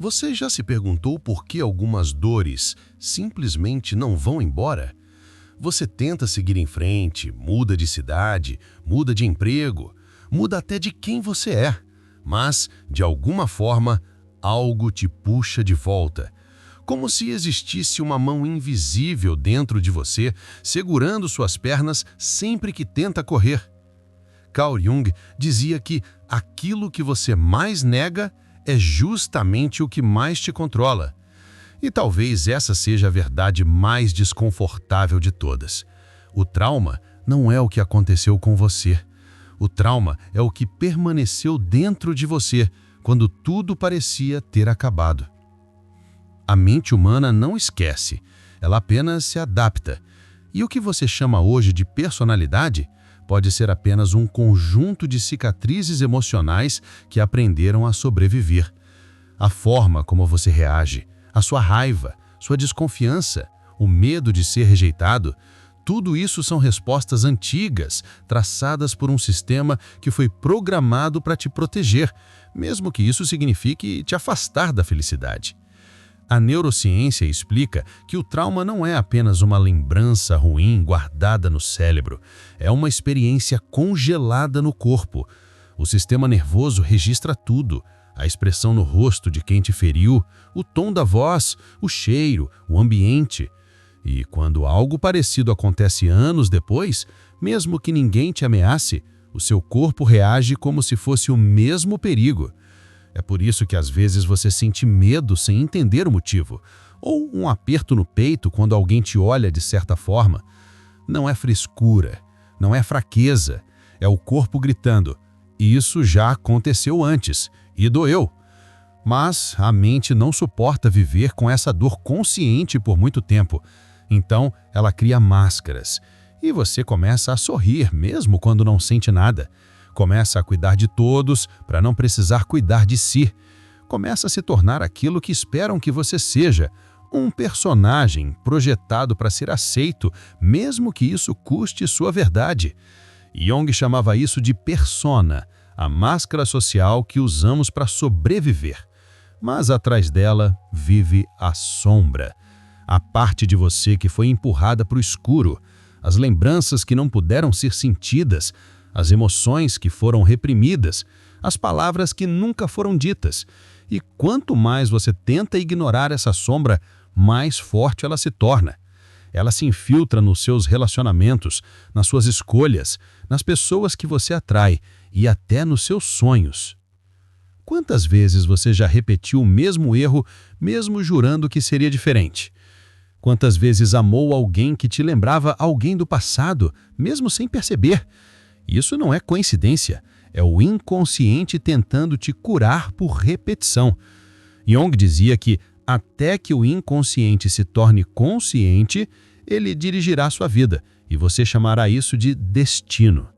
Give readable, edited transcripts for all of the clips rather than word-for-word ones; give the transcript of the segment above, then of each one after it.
Você já se perguntou por que algumas dores simplesmente não vão embora? Você tenta seguir em frente, muda de cidade, muda de emprego, muda até de quem você é, mas, de alguma forma, algo te puxa de volta. Como se existisse uma mão invisível dentro de você, segurando suas pernas sempre que tenta correr. Carl Jung dizia que aquilo que você mais nega é justamente o que mais te controla. E talvez essa seja a verdade mais desconfortável de todas. O trauma não é o que aconteceu com você. O trauma é o que permaneceu dentro de você quando tudo parecia ter acabado. A mente humana não esquece, ela apenas se adapta. E o que você chama hoje de personalidade pode ser apenas um conjunto de cicatrizes emocionais que aprenderam a sobreviver. A forma como você reage, a sua raiva, sua desconfiança, o medo de ser rejeitado, tudo isso são respostas antigas, traçadas por um sistema que foi programado para te proteger, mesmo que isso signifique te afastar da felicidade. A neurociência explica que o trauma não é apenas uma lembrança ruim guardada no cérebro, é uma experiência congelada no corpo. O sistema nervoso registra tudo, a expressão no rosto de quem te feriu, o tom da voz, o cheiro, o ambiente. E quando algo parecido acontece anos depois, mesmo que ninguém te ameace, o seu corpo reage como se fosse o mesmo perigo. É por isso que às vezes você sente medo sem entender o motivo, ou um aperto no peito quando alguém te olha de certa forma. Não é frescura, não é fraqueza, é o corpo gritando: "Isso já aconteceu antes e doeu." Mas a mente não suporta viver com essa dor consciente por muito tempo. Então ela cria máscaras e você começa a sorrir mesmo quando não sente nada. Começa a cuidar de todos para não precisar cuidar de si. Começa a se tornar aquilo que esperam que você seja, um personagem projetado para ser aceito, mesmo que isso custe sua verdade. Jung chamava isso de persona, a máscara social que usamos para sobreviver. Mas atrás dela vive a sombra, a parte de você que foi empurrada para o escuro, as lembranças que não puderam ser sentidas, as emoções que foram reprimidas, as palavras que nunca foram ditas. E quanto mais você tenta ignorar essa sombra, mais forte ela se torna. Ela se infiltra nos seus relacionamentos, nas suas escolhas, nas pessoas que você atrai e até nos seus sonhos. Quantas vezes você já repetiu o mesmo erro, mesmo jurando que seria diferente? Quantas vezes amou alguém que te lembrava alguém do passado, mesmo sem perceber? Isso não é coincidência, é o inconsciente tentando te curar por repetição. Jung dizia que, até que o inconsciente se torne consciente, ele dirigirá sua vida, e você chamará isso de destino.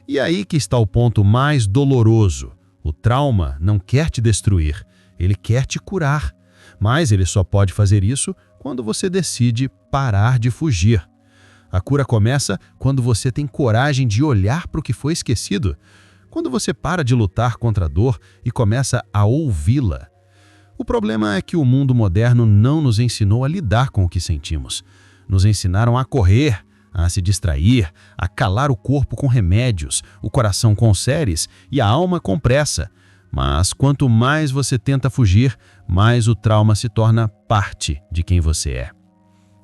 E aí que está o ponto mais doloroso. O trauma não quer te destruir, ele quer te curar. Mas ele só pode fazer isso quando você decide parar de fugir. A cura começa quando você tem coragem de olhar para o que foi esquecido, quando você para de lutar contra a dor e começa a ouvi-la. O problema é que o mundo moderno não nos ensinou a lidar com o que sentimos. Nos ensinaram a correr, a se distrair, a calar o corpo com remédios, o coração com séries e a alma com pressa. Mas quanto mais você tenta fugir, mais o trauma se torna parte de quem você é.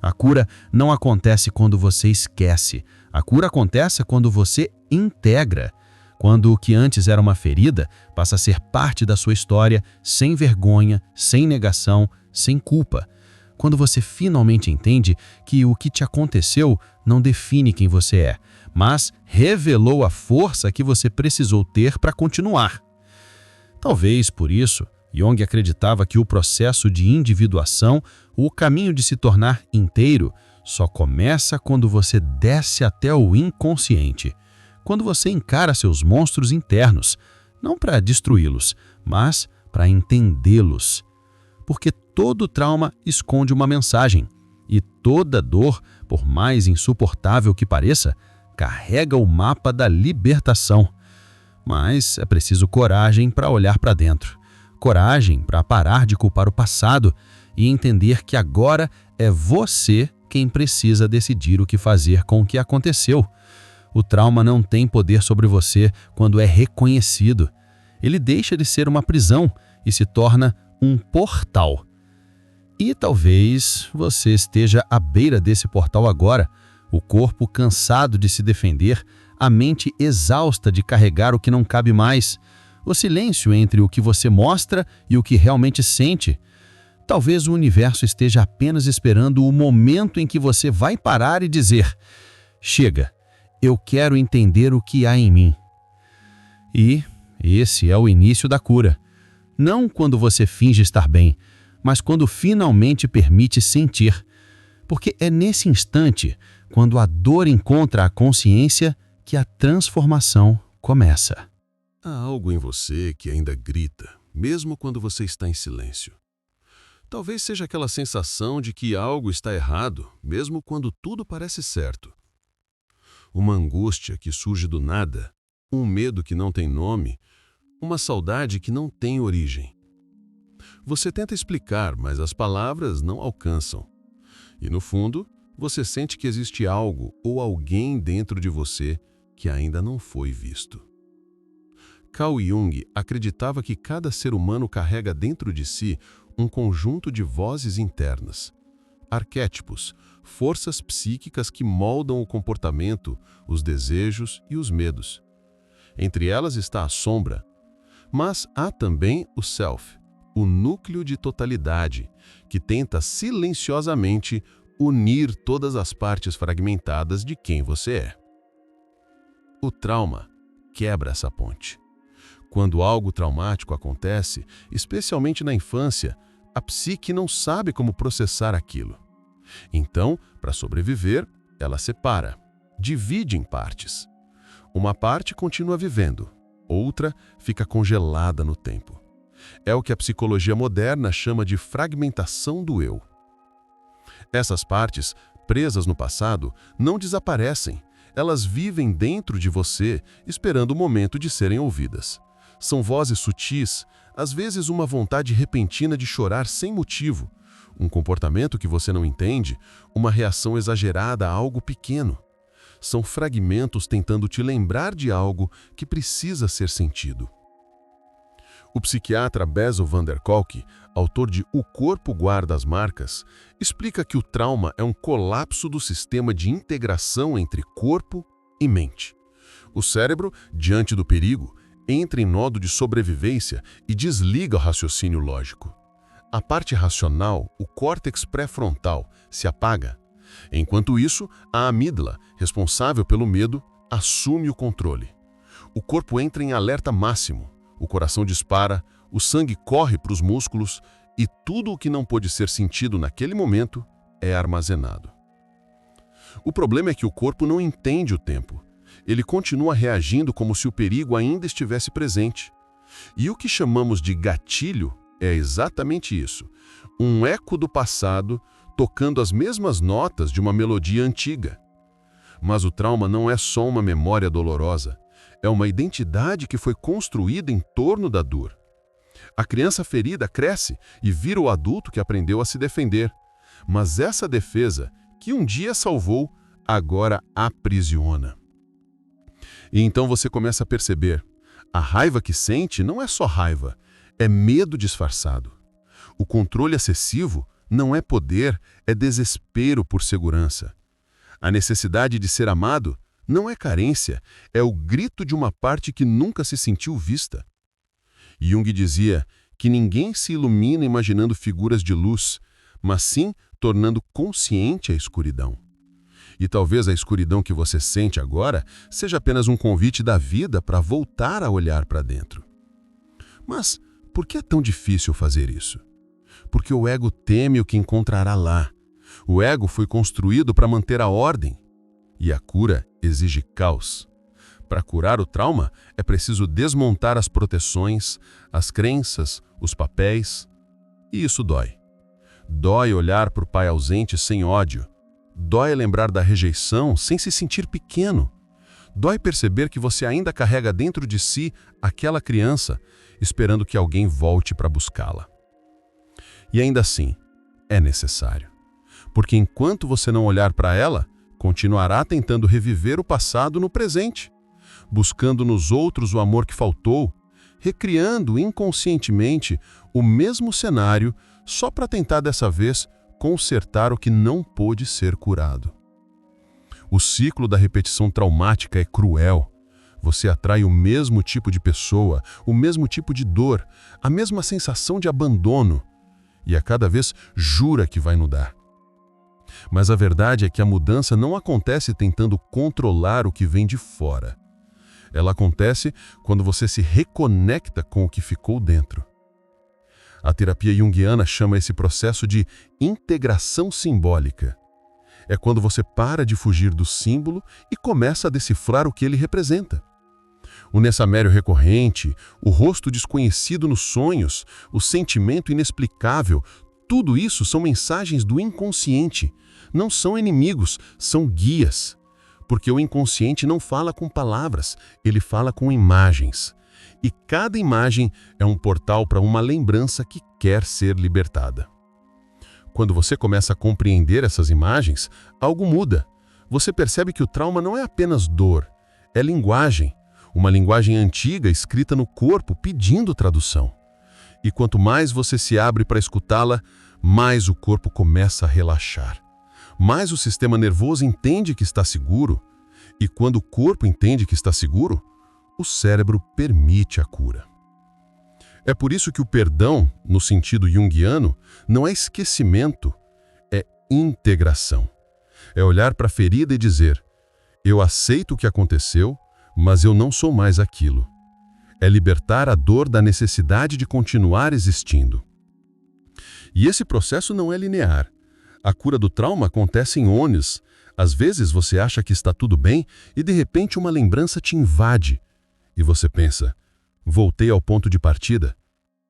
A cura não acontece quando você esquece. A cura acontece quando você integra. Quando o que antes era uma ferida passa a ser parte da sua história, sem vergonha, sem negação, sem culpa. Quando você finalmente entende que o que te aconteceu não define quem você é, mas revelou a força que você precisou ter para continuar. Talvez por isso, Jung acreditava que o processo de individuação, o caminho de se tornar inteiro, só começa quando você desce até o inconsciente, quando você encara seus monstros internos, não para destruí-los, mas para entendê-los. Porque todo trauma esconde uma mensagem, e toda dor, por mais insuportável que pareça, carrega o mapa da libertação. Mas é preciso coragem para olhar para dentro. coragem para parar de culpar o passado e entender que agora é você quem precisa decidir o que fazer com o que aconteceu. O trauma não tem poder sobre você quando é reconhecido. Ele deixa de ser uma prisão e se torna um portal. E talvez você esteja à beira desse portal agora, o corpo cansado de se defender, a mente exausta de carregar o que não cabe mais, o silêncio entre o que você mostra e o que realmente sente. Talvez o universo esteja apenas esperando o momento em que você vai parar e dizer: chega, eu quero entender o que há em mim. E esse é o início da cura. Não quando você finge estar bem, mas quando finalmente permite sentir. Porque é nesse instante, quando a dor encontra a consciência, que a transformação começa. Há algo em você que ainda grita, mesmo quando você está em silêncio. Talvez seja aquela sensação de que algo está errado, mesmo quando tudo parece certo. Uma angústia que surge do nada, um medo que não tem nome, uma saudade que não tem origem. Você tenta explicar, mas as palavras não alcançam. E no fundo, você sente que existe algo ou alguém dentro de você que ainda não foi visto. Carl Jung acreditava que cada ser humano carrega dentro de si um conjunto de vozes internas, arquétipos, forças psíquicas que moldam o comportamento, os desejos e os medos. Entre elas está a sombra, mas há também o self, o núcleo de totalidade, que tenta silenciosamente unir todas as partes fragmentadas de quem você é. O trauma quebra essa ponte. Quando algo traumático acontece, especialmente na infância, a psique não sabe como processar aquilo. Então, para sobreviver, ela separa, divide em partes. Uma parte continua vivendo, outra fica congelada no tempo. É o que a psicologia moderna chama de fragmentação do eu. Essas partes, presas no passado, não desaparecem. Elas vivem dentro de você, esperando o momento de serem ouvidas. São vozes sutis, às vezes uma vontade repentina de chorar sem motivo, um comportamento que você não entende, uma reação exagerada a algo pequeno. São fragmentos tentando te lembrar de algo que precisa ser sentido. O psiquiatra Bessel van der Kolk, autor de O Corpo Guarda as Marcas, explica que o trauma é um colapso do sistema de integração entre corpo e mente. O cérebro, diante do perigo, entra em modo de sobrevivência e desliga o raciocínio lógico. A parte racional, o córtex pré-frontal, se apaga. Enquanto isso, a amígdala, responsável pelo medo, assume o controle. O corpo entra em alerta máximo. O coração dispara, o sangue corre para os músculos e tudo o que não pôde ser sentido naquele momento é armazenado. O problema é que o corpo não entende o tempo. Ele continua reagindo como se o perigo ainda estivesse presente. E o que chamamos de gatilho é exatamente isso. Um eco do passado tocando as mesmas notas de uma melodia antiga. Mas o trauma não é só uma memória dolorosa. É uma identidade que foi construída em torno da dor. A criança ferida cresce e vira o adulto que aprendeu a se defender. Mas essa defesa, que um dia salvou, agora aprisiona. E então você começa a perceber, a raiva que sente não é só raiva, é medo disfarçado. O controle excessivo não é poder, é desespero por segurança. A necessidade de ser amado não é carência, é o grito de uma parte que nunca se sentiu vista. Jung dizia que ninguém se ilumina imaginando figuras de luz, mas sim tornando consciente a escuridão. E talvez a escuridão que você sente agora seja apenas um convite da vida para voltar a olhar para dentro. Mas por que é tão difícil fazer isso? Porque o ego teme o que encontrará lá. O ego foi construído para manter a ordem. E a cura exige caos. Para curar o trauma, é preciso desmontar as proteções, as crenças, os papéis. E isso dói. Dói olhar para o pai ausente sem ódio. Dói lembrar da rejeição sem se sentir pequeno. Dói perceber que você ainda carrega dentro de si aquela criança, esperando que alguém volte para buscá-la. E ainda assim, é necessário. Porque enquanto você não olhar para ela, continuará tentando reviver o passado no presente, buscando nos outros o amor que faltou, recriando inconscientemente o mesmo cenário só para tentar dessa vez consertar o que não pôde ser curado. O ciclo da repetição traumática é cruel. Você atrai o mesmo tipo de pessoa, o mesmo tipo de dor, a mesma sensação de abandono, e a cada vez jura que vai mudar. Mas a verdade é que a mudança não acontece tentando controlar o que vem de fora. Ela acontece quando você se reconecta com o que ficou dentro. A terapia junguiana chama esse processo de integração simbólica. É quando você para de fugir do símbolo e começa a decifrar o que ele representa. O nessamério recorrente, o rosto desconhecido nos sonhos, o sentimento inexplicável, tudo isso são mensagens do inconsciente. Não são inimigos, são guias. Porque o inconsciente não fala com palavras, ele fala com imagens. E cada imagem é um portal para uma lembrança que quer ser libertada. Quando você começa a compreender essas imagens, algo muda. Você percebe que o trauma não é apenas dor, é linguagem. Uma linguagem antiga escrita no corpo pedindo tradução. E quanto mais você se abre para escutá-la, mais o corpo começa a relaxar. Mais o sistema nervoso entende que está seguro. E quando o corpo entende que está seguro, o cérebro permite a cura. É por isso que o perdão, no sentido junguiano, não é esquecimento, é integração. É olhar para a ferida e dizer: eu aceito o que aconteceu, mas eu não sou mais aquilo. É libertar a dor da necessidade de continuar existindo. E esse processo não é linear. A cura do trauma acontece em ônus. Às vezes você acha que está tudo bem e de repente uma lembrança te invade. E você pensa: voltei ao ponto de partida?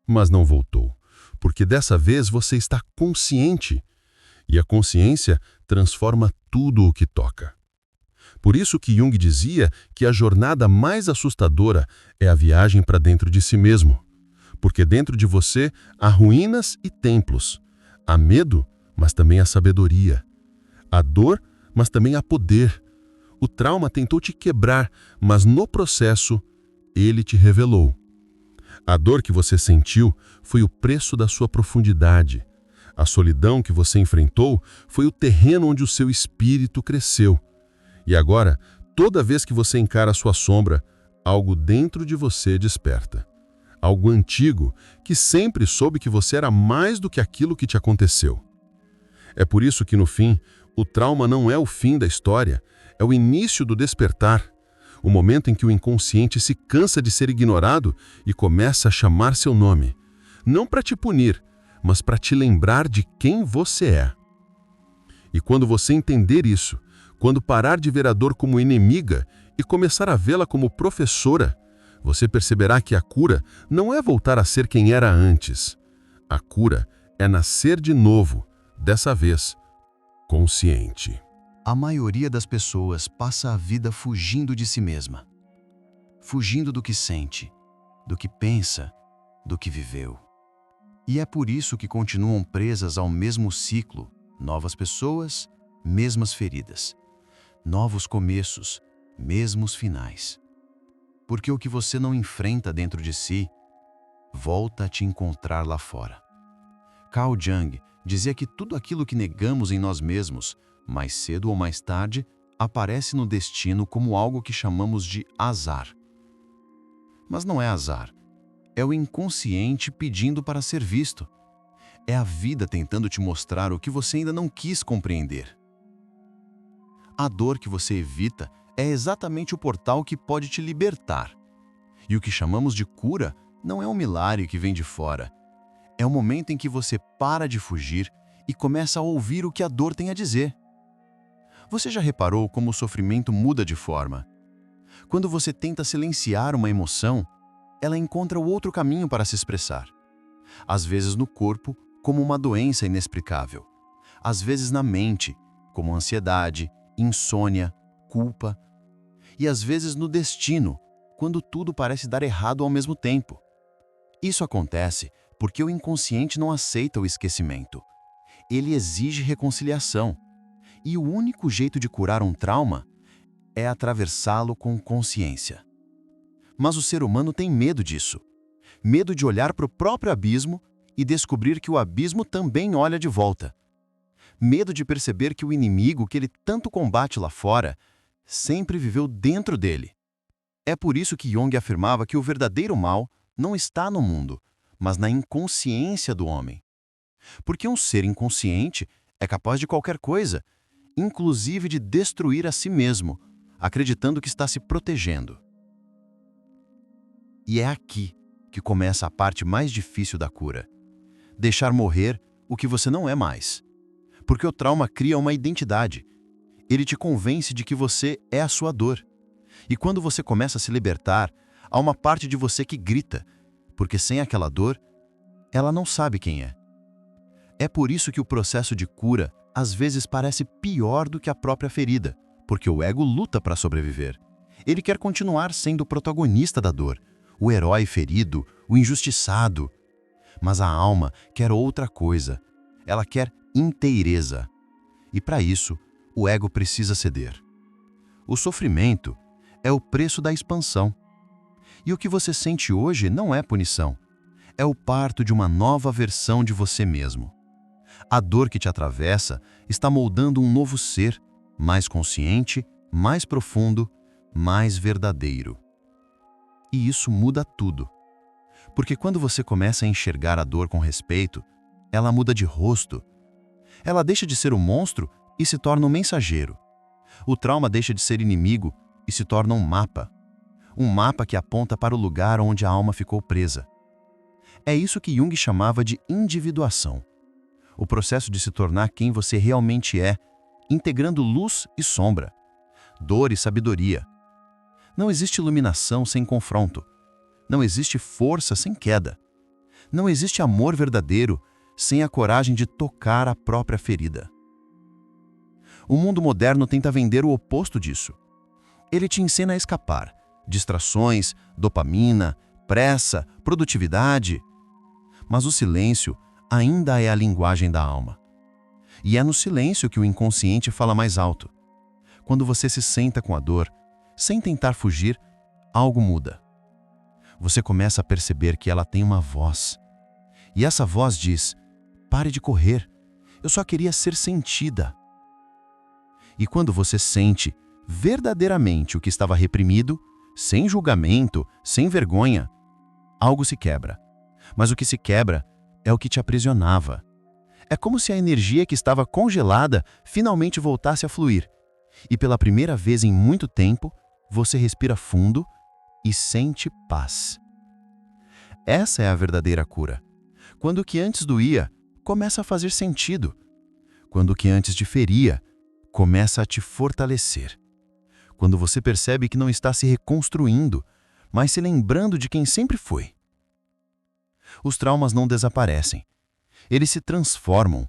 Mas não voltou, porque dessa vez você está consciente. E a consciência transforma tudo o que toca. Por isso que Jung dizia que a jornada mais assustadora é a viagem para dentro de si mesmo. Porque dentro de você há ruínas e templos. Há medo, mas também há sabedoria. Há dor, mas também há poder. O trauma tentou te quebrar, mas no processo, ele te revelou. A dor que você sentiu foi o preço da sua profundidade. A solidão que você enfrentou foi o terreno onde o seu espírito cresceu. E agora, toda vez que você encara a sua sombra, algo dentro de você desperta. Algo antigo que sempre soube que você era mais do que aquilo que te aconteceu. É por isso que, no fim, o trauma não é o fim da história, é o início do despertar. O momento em que o inconsciente se cansa de ser ignorado e começa a chamar seu nome. Não para te punir, mas para te lembrar de quem você é. E quando você entender isso, quando parar de ver a dor como inimiga e começar a vê-la como professora, você perceberá que a cura não é voltar a ser quem era antes. A cura é nascer de novo, dessa vez, consciente. A maioria das pessoas passa a vida fugindo de si mesma. Fugindo do que sente, do que pensa, do que viveu. E é por isso que continuam presas ao mesmo ciclo, novas pessoas, mesmas feridas. Novos começos, mesmos finais. Porque o que você não enfrenta dentro de si, volta a te encontrar lá fora. Carl Jung dizia que tudo aquilo que negamos em nós mesmos, mais cedo ou mais tarde, aparece no destino como algo que chamamos de azar. Mas não é azar. É o inconsciente pedindo para ser visto. É a vida tentando te mostrar o que você ainda não quis compreender. A dor que você evita é exatamente o portal que pode te libertar. E o que chamamos de cura não é um milagre que vem de fora. É o momento em que você para de fugir e começa a ouvir o que a dor tem a dizer. Você já reparou como o sofrimento muda de forma? Quando você tenta silenciar uma emoção, ela encontra outro caminho para se expressar. Às vezes no corpo, como uma doença inexplicável. Às vezes na mente, como ansiedade, insônia, culpa. e às vezes no destino, quando tudo parece dar errado ao mesmo tempo. Isso acontece porque o inconsciente não aceita o esquecimento. Ele exige reconciliação. E o único jeito de curar um trauma é atravessá-lo com consciência. Mas o ser humano tem medo disso. Medo de olhar para o próprio abismo e descobrir que o abismo também olha de volta. Medo de perceber que o inimigo que ele tanto combate lá fora sempre viveu dentro dele. É por isso que Jung afirmava que o verdadeiro mal não está no mundo, mas na inconsciência do homem. Porque um ser inconsciente é capaz de qualquer coisa, inclusive de destruir a si mesmo, acreditando que está se protegendo. E é aqui que começa a parte mais difícil da cura. Deixar morrer o que você não é mais. Porque o trauma cria uma identidade. Ele te convence de que você é a sua dor. E quando você começa a se libertar, há uma parte de você que grita, porque sem aquela dor, ela não sabe quem é. É por isso que o processo de cura às vezes parece pior do que a própria ferida, porque o ego luta para sobreviver. Ele quer continuar sendo o protagonista da dor, o herói ferido, o injustiçado. Mas a alma quer outra coisa. Ela quer inteireza. E para isso, o ego precisa ceder. O sofrimento é o preço da expansão. E o que você sente hoje não é punição. É o parto de uma nova versão de você mesmo. A dor que te atravessa está moldando um novo ser, mais consciente, mais profundo, mais verdadeiro. E isso muda tudo. Porque quando você começa a enxergar a dor com respeito, ela muda de rosto. Ela deixa de ser um monstro e se torna um mensageiro. O trauma deixa de ser inimigo e se torna um mapa. Um mapa que aponta para o lugar onde a alma ficou presa. É isso que Jung chamava de individuação. O processo de se tornar quem você realmente é, integrando luz e sombra, dor e sabedoria. Não existe iluminação sem confronto. Não existe força sem queda. Não existe amor verdadeiro sem a coragem de tocar a própria ferida. O mundo moderno tenta vender o oposto disso. Ele te ensina a escapar. Distrações, dopamina, pressa, produtividade. Mas o silêncio ainda é a linguagem da alma. E é no silêncio que o inconsciente fala mais alto. Quando você se senta com a dor, sem tentar fugir, algo muda. Você começa a perceber que ela tem uma voz. E essa voz diz: pare de correr, eu só queria ser sentida. E quando você sente verdadeiramente o que estava reprimido, sem julgamento, sem vergonha, algo se quebra. Mas o que se quebra é o que te aprisionava. É como se a energia que estava congelada finalmente voltasse a fluir. E pela primeira vez em muito tempo, você respira fundo e sente paz. Essa é a verdadeira cura. Quando o que antes doía, começa a fazer sentido. Quando o que antes te feria, começa a te fortalecer. Quando você percebe que não está se reconstruindo, mas se lembrando de quem sempre foi. Os traumas não desaparecem. Eles se transformam.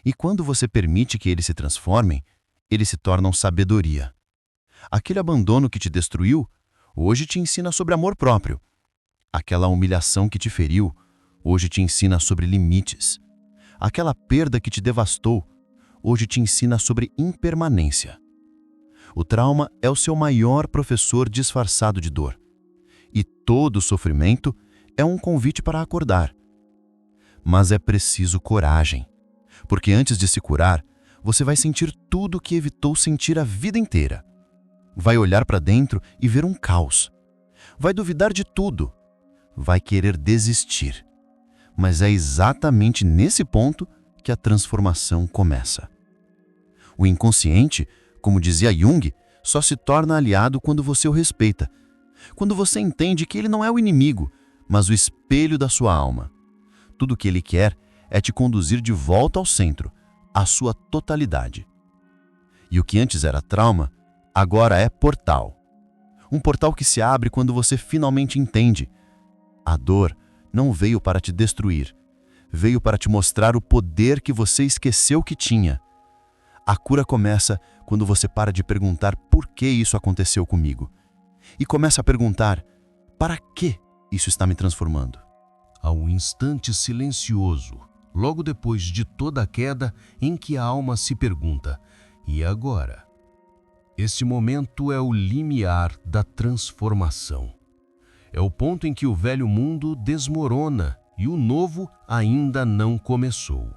E quando você permite que eles se transformem, eles se tornam sabedoria. Aquele abandono que te destruiu, hoje te ensina sobre amor próprio. Aquela humilhação que te feriu, hoje te ensina sobre limites. Aquela perda que te devastou, hoje te ensina sobre impermanência. O trauma é o seu maior professor disfarçado de dor. E todo sofrimento é um convite para acordar. Mas é preciso coragem, porque antes de se curar, você vai sentir tudo o que evitou sentir a vida inteira. Vai olhar para dentro e ver um caos. Vai duvidar de tudo. Vai querer desistir. Mas é exatamente nesse ponto que a transformação começa. O inconsciente, como dizia Jung, só se torna aliado quando você o respeita. Quando você entende que ele não é o inimigo, mas o espelho da sua alma. Tudo o que ele quer é te conduzir de volta ao centro, à sua totalidade. E o que antes era trauma, agora é portal. Um portal que se abre quando você finalmente entende. A dor não veio para te destruir, veio para te mostrar o poder que você esqueceu que tinha. A cura começa quando você para de perguntar por que isso aconteceu comigo e começa a perguntar para que isso está me transformando. Há um instante silencioso, logo depois de toda a queda, em que a alma se pergunta: e agora? Este momento é o limiar da transformação. É o ponto em que o velho mundo desmorona e o novo ainda não começou.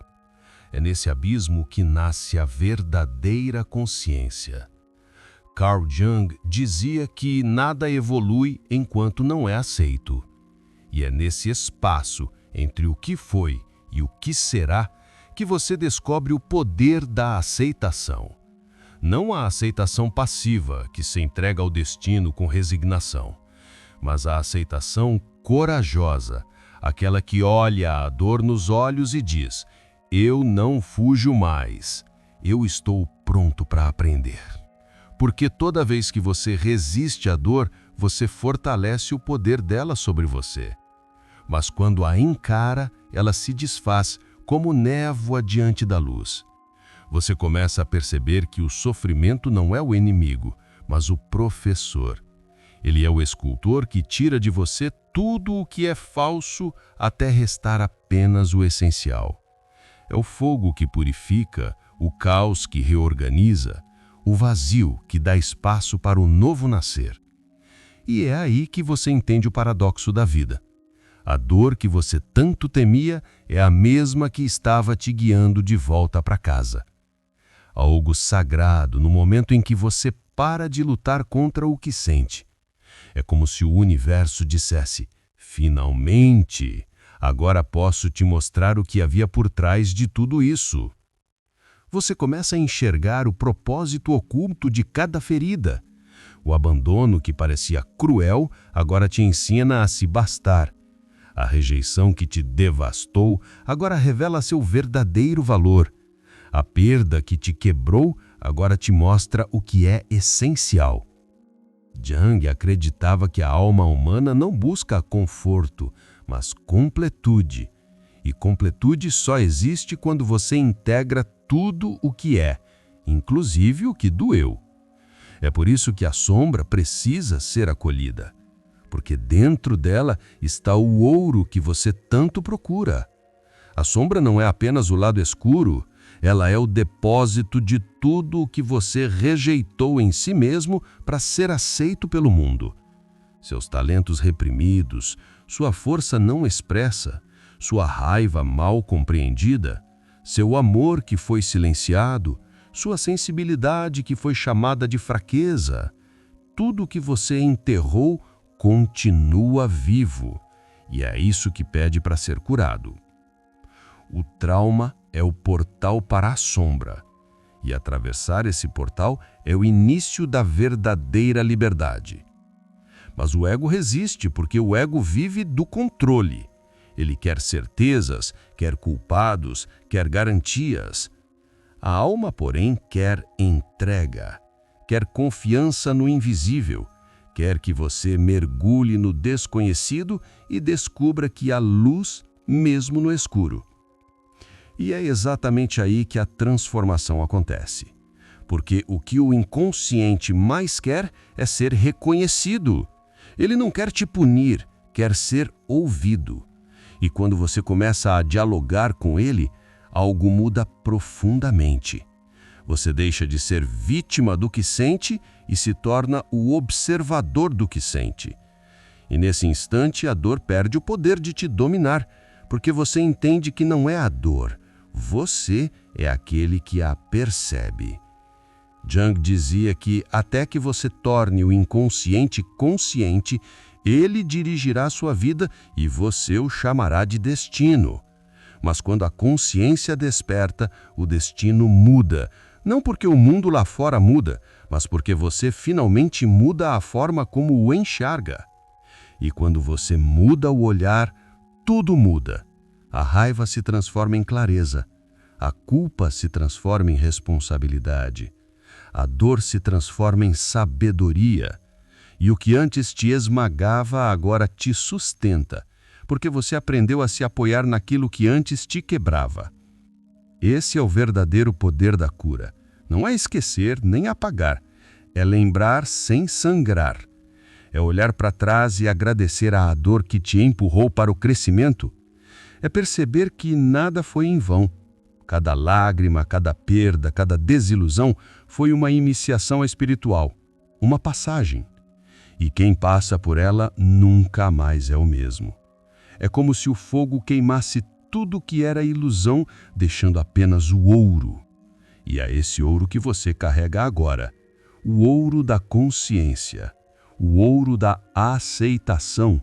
É nesse abismo que nasce a verdadeira consciência. Carl Jung dizia que nada evolui enquanto não é aceito. E é nesse espaço entre o que foi e o que será que você descobre o poder da aceitação. Não a aceitação passiva, que se entrega ao destino com resignação, mas a aceitação corajosa, aquela que olha a dor nos olhos e diz: eu não fujo mais, eu estou pronto para aprender. Porque toda vez que você resiste à dor, você fortalece o poder dela sobre você. Mas quando a encara, ela se desfaz como névoa diante da luz. Você começa a perceber que o sofrimento não é o inimigo, mas o professor. Ele é o escultor que tira de você tudo o que é falso até restar apenas o essencial. É o fogo que purifica, o caos que reorganiza, o vazio que dá espaço para o novo nascer. E é aí que você entende o paradoxo da vida. A dor que você tanto temia é a mesma que estava te guiando de volta para casa. Algo sagrado no momento em que você para de lutar contra o que sente. É como se o universo dissesse: finalmente, agora posso te mostrar o que havia por trás de tudo isso. Você começa a enxergar o propósito oculto de cada ferida. O abandono que parecia cruel agora te ensina a se bastar. A rejeição que te devastou agora revela seu verdadeiro valor. A perda que te quebrou agora te mostra o que é essencial. Jung acreditava que a alma humana não busca conforto, mas completude. E completude só existe quando você integra tudo o que é, inclusive o que doeu. É por isso que a sombra precisa ser acolhida, porque dentro dela está o ouro que você tanto procura. A sombra não é apenas o lado escuro, ela é o depósito de tudo o que você rejeitou em si mesmo para ser aceito pelo mundo. Seus talentos reprimidos, sua força não expressa, sua raiva mal compreendida, seu amor que foi silenciado, sua sensibilidade que foi chamada de fraqueza. Tudo que você enterrou continua vivo, e é isso que pede para ser curado. O trauma é o portal para a sombra, e atravessar esse portal é o início da verdadeira liberdade. Mas o ego resiste porque o ego vive do controle. Ele quer certezas, quer culpados, quer garantias. A alma, porém, quer entrega, quer confiança no invisível, quer que você mergulhe no desconhecido e descubra que há luz mesmo no escuro. E é exatamente aí que a transformação acontece. Porque o que o inconsciente mais quer é ser reconhecido. Ele não quer te punir, quer ser ouvido. E quando você começa a dialogar com ele, algo muda profundamente. Você deixa de ser vítima do que sente e se torna o observador do que sente. E nesse instante a dor perde o poder de te dominar, porque você entende que não é a dor, você é aquele que a percebe. Jung dizia que até que você torne o inconsciente consciente, ele dirigirá sua vida e você o chamará de destino. Mas quando a consciência desperta, o destino muda, não porque o mundo lá fora muda, mas porque você finalmente muda a forma como o enxerga. E quando você muda o olhar, tudo muda. A raiva se transforma em clareza, a culpa se transforma em responsabilidade, a dor se transforma em sabedoria, e o que antes te esmagava agora te sustenta, porque você aprendeu a se apoiar naquilo que antes te quebrava. Esse é o verdadeiro poder da cura. Não é esquecer nem apagar, é lembrar sem sangrar. É olhar para trás e agradecer à dor que te empurrou para o crescimento. É perceber que nada foi em vão. Cada lágrima, cada perda, cada desilusão foi uma iniciação espiritual, uma passagem. E quem passa por ela nunca mais é o mesmo. É como se o fogo queimasse tudo que era ilusão, deixando apenas o ouro. E é esse ouro que você carrega agora, o ouro da consciência, o ouro da aceitação,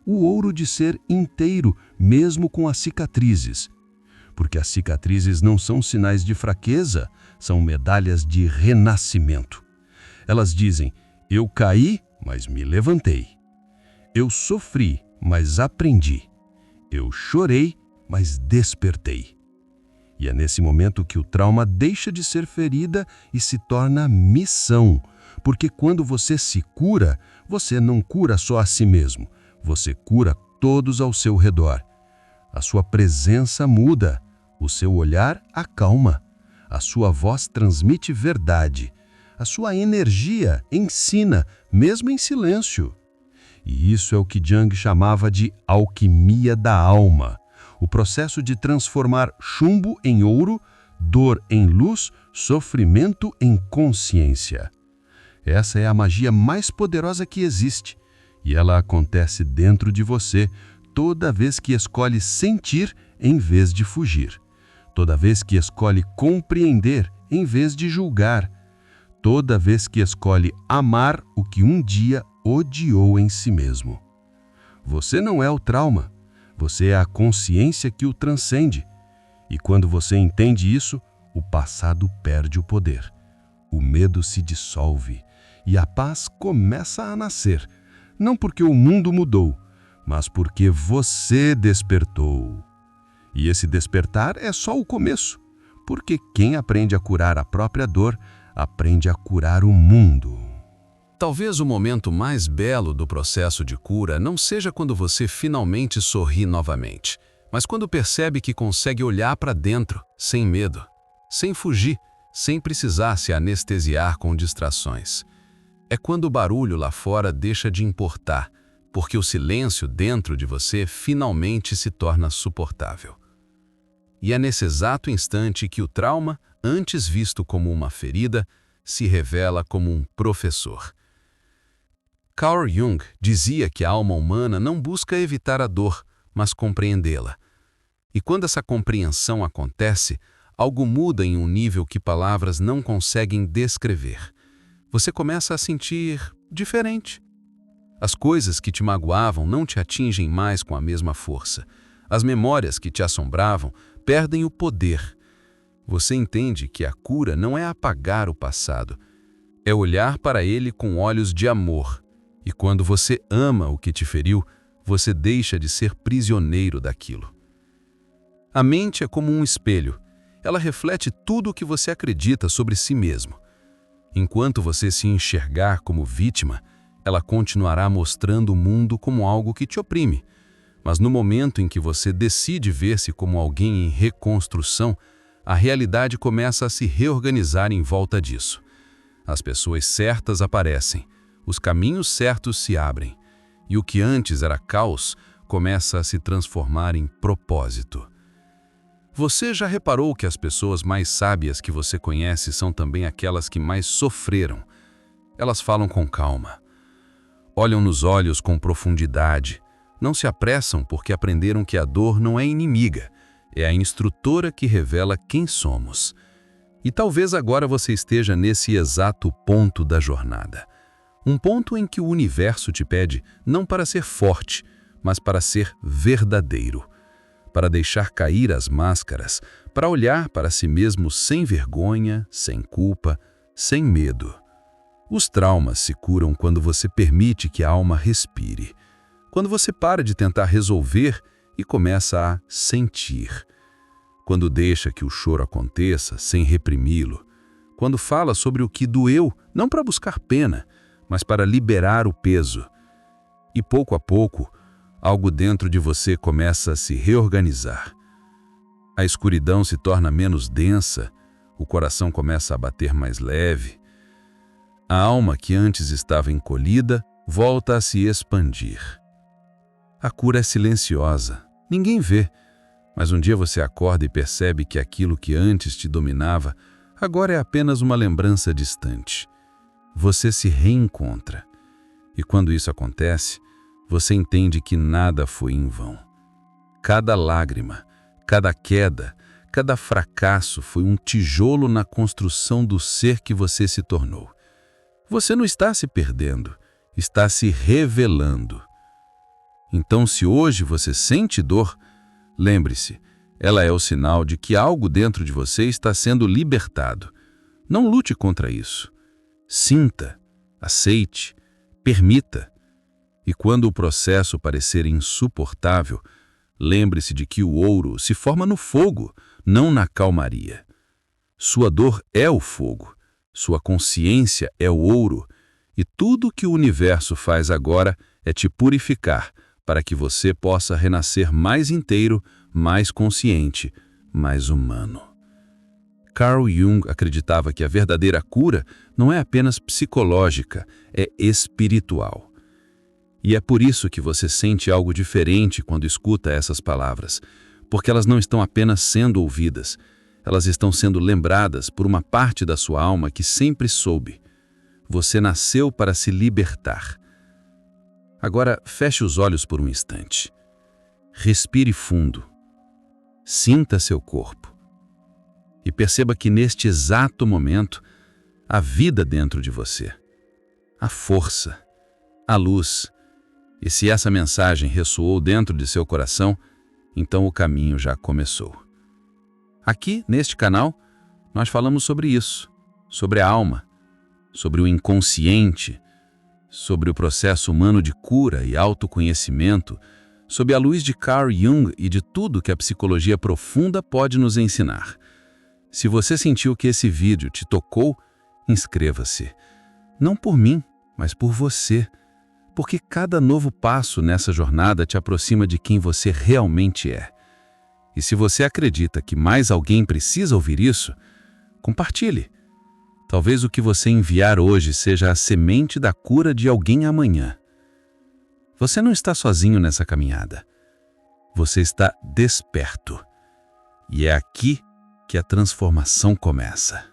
o ouro de ser inteiro, mesmo com as cicatrizes. Porque as cicatrizes não são sinais de fraqueza, são medalhas de renascimento. Elas dizem, eu caí, mas me levantei. Eu sofri, mas aprendi. Eu chorei, mas despertei. E é nesse momento que o trauma deixa de ser ferida e se torna missão. Porque quando você se cura, você não cura só a si mesmo, você cura todos ao seu redor. A sua presença muda, o seu olhar acalma, a sua voz transmite verdade, a sua energia ensina, mesmo em silêncio. E isso é o que Jung chamava de alquimia da alma, o processo de transformar chumbo em ouro, dor em luz, sofrimento em consciência. Essa é a magia mais poderosa que existe, e ela acontece dentro de você toda vez que escolhe sentir em vez de fugir, toda vez que escolhe compreender em vez de julgar, toda vez que escolhe amar o que um dia odiou em si mesmo. Você não é o trauma, você é a consciência que o transcende. E quando você entende isso, o passado perde o poder. O medo se dissolve e a paz começa a nascer, não porque o mundo mudou, mas porque você despertou. E esse despertar é só o começo, porque quem aprende a curar a própria dor, aprende a curar o mundo. Talvez o momento mais belo do processo de cura não seja quando você finalmente sorri novamente, mas quando percebe que consegue olhar para dentro, sem medo, sem fugir, sem precisar se anestesiar com distrações. É quando o barulho lá fora deixa de importar, porque o silêncio dentro de você finalmente se torna suportável. E é nesse exato instante que o trauma, antes visto como uma ferida, se revela como um professor. Carl Jung dizia que a alma humana não busca evitar a dor, mas compreendê-la. E quando essa compreensão acontece, algo muda em um nível que palavras não conseguem descrever. Você começa a sentir diferente. As coisas que te magoavam não te atingem mais com a mesma força. As memórias que te assombravam perdem o poder. Você entende que a cura não é apagar o passado, é olhar para ele com olhos de amor. E quando você ama o que te feriu, você deixa de ser prisioneiro daquilo. A mente é como um espelho. Ela reflete tudo o que você acredita sobre si mesmo. Enquanto você se enxergar como vítima, ela continuará mostrando o mundo como algo que te oprime. Mas no momento em que você decide ver-se como alguém em reconstrução, a realidade começa a se reorganizar em volta disso. As pessoas certas aparecem, os caminhos certos se abrem, e o que antes era caos começa a se transformar em propósito. Você já reparou que as pessoas mais sábias que você conhece são também aquelas que mais sofreram? Elas falam com calma, olham nos olhos com profundidade, não se apressam porque aprenderam que a dor não é inimiga, é a instrutora que revela quem somos. E talvez agora você esteja nesse exato ponto da jornada. Um ponto em que o universo te pede não para ser forte, mas para ser verdadeiro. Para deixar cair as máscaras, para olhar para si mesmo sem vergonha, sem culpa, sem medo. Os traumas se curam quando você permite que a alma respire. Quando você para de tentar resolver e começa a sentir. Quando deixa que o choro aconteça sem reprimi-lo. Quando fala sobre o que doeu, não para buscar pena, mas para liberar o peso. E pouco a pouco, algo dentro de você começa a se reorganizar. A escuridão se torna menos densa, O coração começa a bater mais leve. A alma que antes estava encolhida volta a se expandir. A cura é silenciosa, ninguém vê, mas um dia você acorda e percebe que aquilo que antes te dominava agora é apenas uma lembrança distante. Você se reencontra. E quando isso acontece, você entende que nada foi em vão. Cada lágrima, cada queda, cada fracasso foi um tijolo na construção do ser que você se tornou. Você não está se perdendo, está se revelando. Então, se hoje você sente dor, lembre-se, ela é o sinal de que algo dentro de você está sendo libertado. Não lute contra isso. Sinta, aceite, permita. E quando o processo parecer insuportável, lembre-se de que o ouro se forma no fogo, não na calmaria. Sua dor é o fogo, sua consciência é o ouro, e tudo que o universo faz agora é te purificar para que você possa renascer mais inteiro, mais consciente, mais humano. Carl Jung acreditava que a verdadeira cura não é apenas psicológica, é espiritual. E é por isso que você sente algo diferente quando escuta essas palavras, porque elas não estão apenas sendo ouvidas, elas estão sendo lembradas por uma parte da sua alma que sempre soube. Você nasceu para se libertar. Agora, feche os olhos por um instante. Respire fundo. Sinta seu corpo. E perceba que neste exato momento, há vida dentro de você. A força, a luz. E se essa mensagem ressoou dentro de seu coração, então o caminho já começou. Aqui, neste canal, nós falamos sobre isso, sobre a alma, sobre o inconsciente, sobre o processo humano de cura e autoconhecimento, sob a luz de Carl Jung e de tudo que a psicologia profunda pode nos ensinar. Se você sentiu que esse vídeo te tocou, inscreva-se. Não por mim, mas por você. Porque cada novo passo nessa jornada te aproxima de quem você realmente é. E se você acredita que mais alguém precisa ouvir isso, compartilhe. Talvez o que você enviar hoje seja a semente da cura de alguém amanhã. Você não está sozinho nessa caminhada. Você está desperto. E é aqui que a transformação começa.